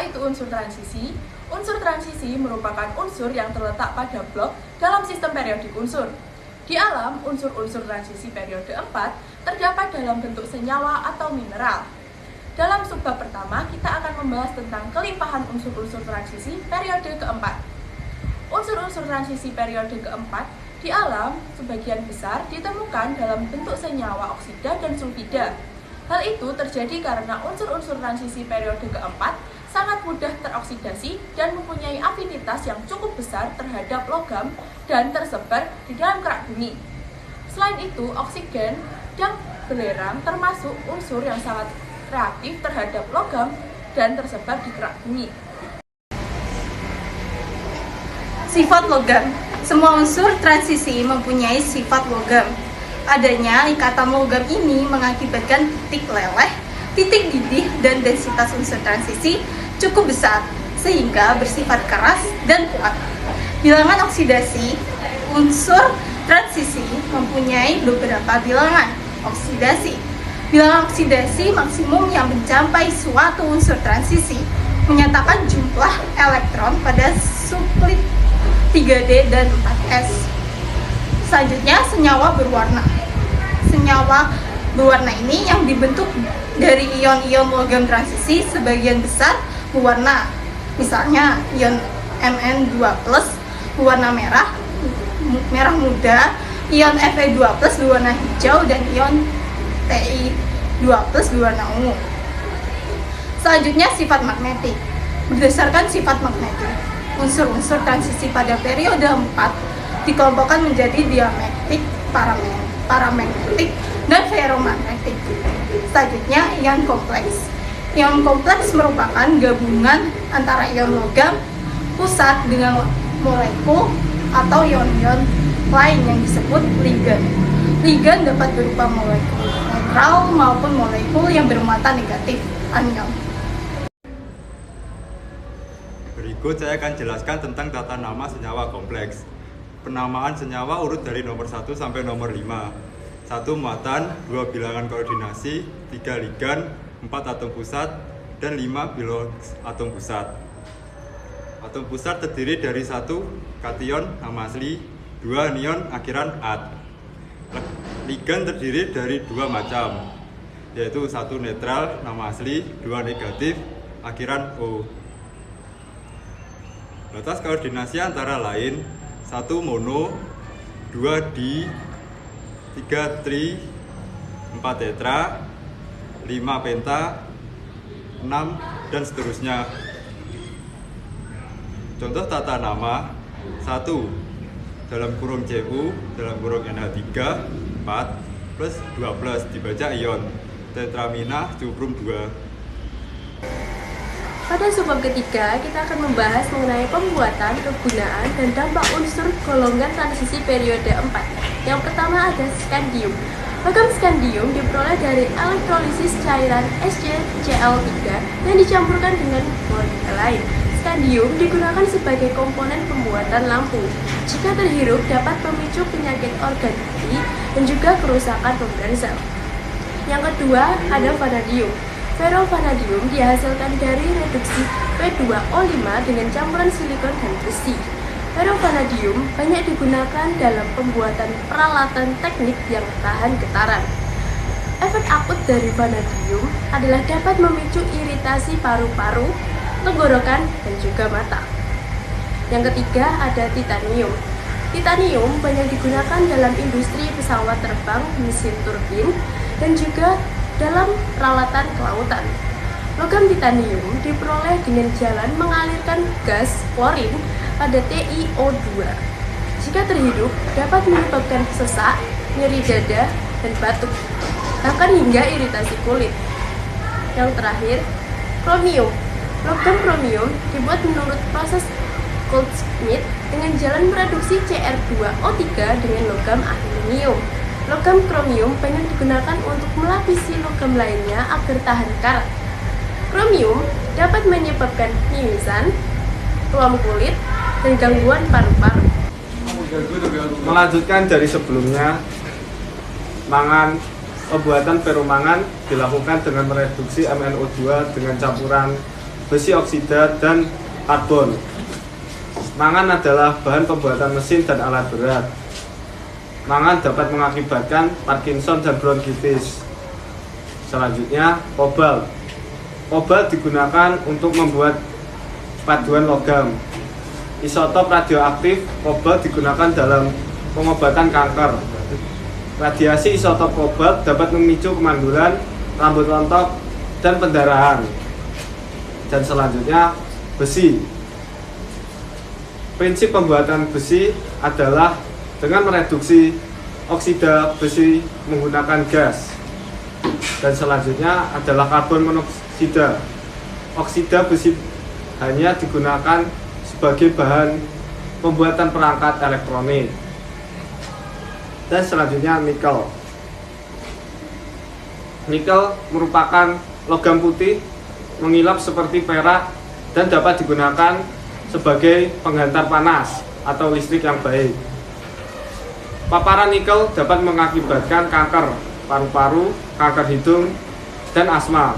itu unsur transisi. Unsur transisi merupakan unsur yang terletak pada blok dalam sistem periodik unsur. Di alam, unsur-unsur transisi periode 4 terdapat dalam bentuk senyawa atau mineral. Dalam subbab pertama, kita akan membahas tentang kelimpahan unsur-unsur transisi periode keempat. Unsur-unsur transisi periode keempat di alam sebagian besar ditemukan dalam bentuk senyawa oksida dan sulfida. Hal itu terjadi karena unsur-unsur transisi periode keempat sangat mudah teroksidasi dan mempunyai afinitas yang cukup besar terhadap logam dan tersebar di dalam kerak bumi. Selain itu, oksigen dan belerang termasuk unsur yang sangat reaktif terhadap logam dan tersebar di kerak bumi. Sifat logam. Semua unsur transisi mempunyai sifat logam. Adanya ikatan logam ini mengakibatkan titik leleh, titik didih, dan densitas unsur transisi cukup besar, sehingga bersifat keras dan kuat. Bilangan oksidasi unsur transisi mempunyai beberapa bilangan oksidasi. Bilangan oksidasi maksimum yang mencapai suatu unsur transisi menyatakan jumlah elektron pada subklit 3D dan 4S. Selanjutnya, senyawa berwarna. Senyawa berwarna ini yang dibentuk dari ion-ion logam transisi sebagian besar berwarna. Misalnya ion Mn2+ berwarna merah muda, ion Fe2+ berwarna hijau, dan ion Ti2+ berwarna ungu. Selanjutnya, sifat magnetik. Berdasarkan sifat magnetik, unsur-unsur transisi pada periode 4 dikelompokkan menjadi diamagnetik, paramagnetik, dan ferromagnetik. Selanjutnya, ion kompleks. Ion kompleks merupakan gabungan antara ion logam pusat dengan molekul atau ion-ion lain yang disebut ligan. Ligan dapat berupa molekul netral maupun molekul yang bermuatan negatif, anion. Berikut saya akan jelaskan tentang tata nama senyawa kompleks. Penamaan senyawa urut dari nomor 1 sampai nomor 5. 1 muatan, 2 bilangan koordinasi, 3 ligan, 4 atom pusat, dan 5 bilos atom pusat. Atom pusat terdiri dari 1 kation nama asli, 2 anion akhiran -at. Ligan terdiri dari 2 macam, yaitu 1 netral nama asli, 2 negatif akhiran O. Batas koordinasi antara lain 1 mono, 2 di, 3 tri, 4 tetra, 5 penta, 6, dan seterusnya. Contoh tata nama 1 dalam kurung Cu dalam kurung NH3 4 plus 2 dibaca ion tetramina cuprum 2. Pada subbab ketiga, kita akan membahas mengenai pembuatan, kegunaan, dan dampak unsur golongan transisi periode 4. Yang pertama ada skandium. Logam skandium diperoleh dari elektrolisis cairan SgCl3 yang dicampurkan dengan molekul lain. Skandium digunakan sebagai komponen pembuatan lampu. Jika terhirup dapat memicu penyakit organ inti dan juga kerusakan pembuluh sel. Yang kedua ada vanadium. Ferrovanadium dihasilkan dari reduksi P2O5 dengan campuran silikon dan besi. Ferrovanadium banyak digunakan dalam pembuatan peralatan teknik yang tahan getaran. Efek akut dari vanadium adalah dapat memicu iritasi paru-paru, tenggorokan, dan juga mata. Yang ketiga ada titanium. Titanium banyak digunakan dalam industri pesawat terbang, mesin turbin, dan juga dalam peralatan kelautan. Logam titanium diperoleh dengan jalan mengalirkan gas klorin pada TiO2. Jika terhirup, dapat menyebabkan sesak, nyeri dada, dan batuk, bahkan hingga iritasi kulit. Yang terakhir, kromium. Logam kromium dibuat menurut proses Goldschmidt dengan jalan mereduksi Cr2O3 dengan logam aluminium. Logam kromium banyak digunakan untuk melapisi logam lainnya agar tahan karat. Kromium dapat menyebabkan mimisan, ruam kulit, dan gangguan paru-paru. Melanjutkan dari sebelumnya, pembuatan ferromangan dilakukan dengan mereduksi MnO2 dengan campuran besi oksida, dan karbon. Mangan adalah bahan pembuatan mesin dan alat berat. Mangan dapat mengakibatkan Parkinson dan bronkitis. Selanjutnya, kobalt. Kobalt digunakan untuk membuat paduan logam. Isotop radioaktif kobalt digunakan dalam pengobatan kanker. Radiasi isotop kobalt dapat memicu kemandulan, rambut rontok, dan pendarahan. Dan selanjutnya, besi. Prinsip pembuatan besi adalah dengan mereduksi oksida besi menggunakan gas. Dan selanjutnya adalah karbon monoksida. Oksida besi hanya digunakan sebagai bahan pembuatan perangkat elektronik. Dan selanjutnya nikel. Nikel merupakan logam putih mengilap seperti perak dan dapat digunakan sebagai penghantar panas atau listrik yang baik. Paparan nikel dapat mengakibatkan kanker paru-paru, kanker hidung, dan asma.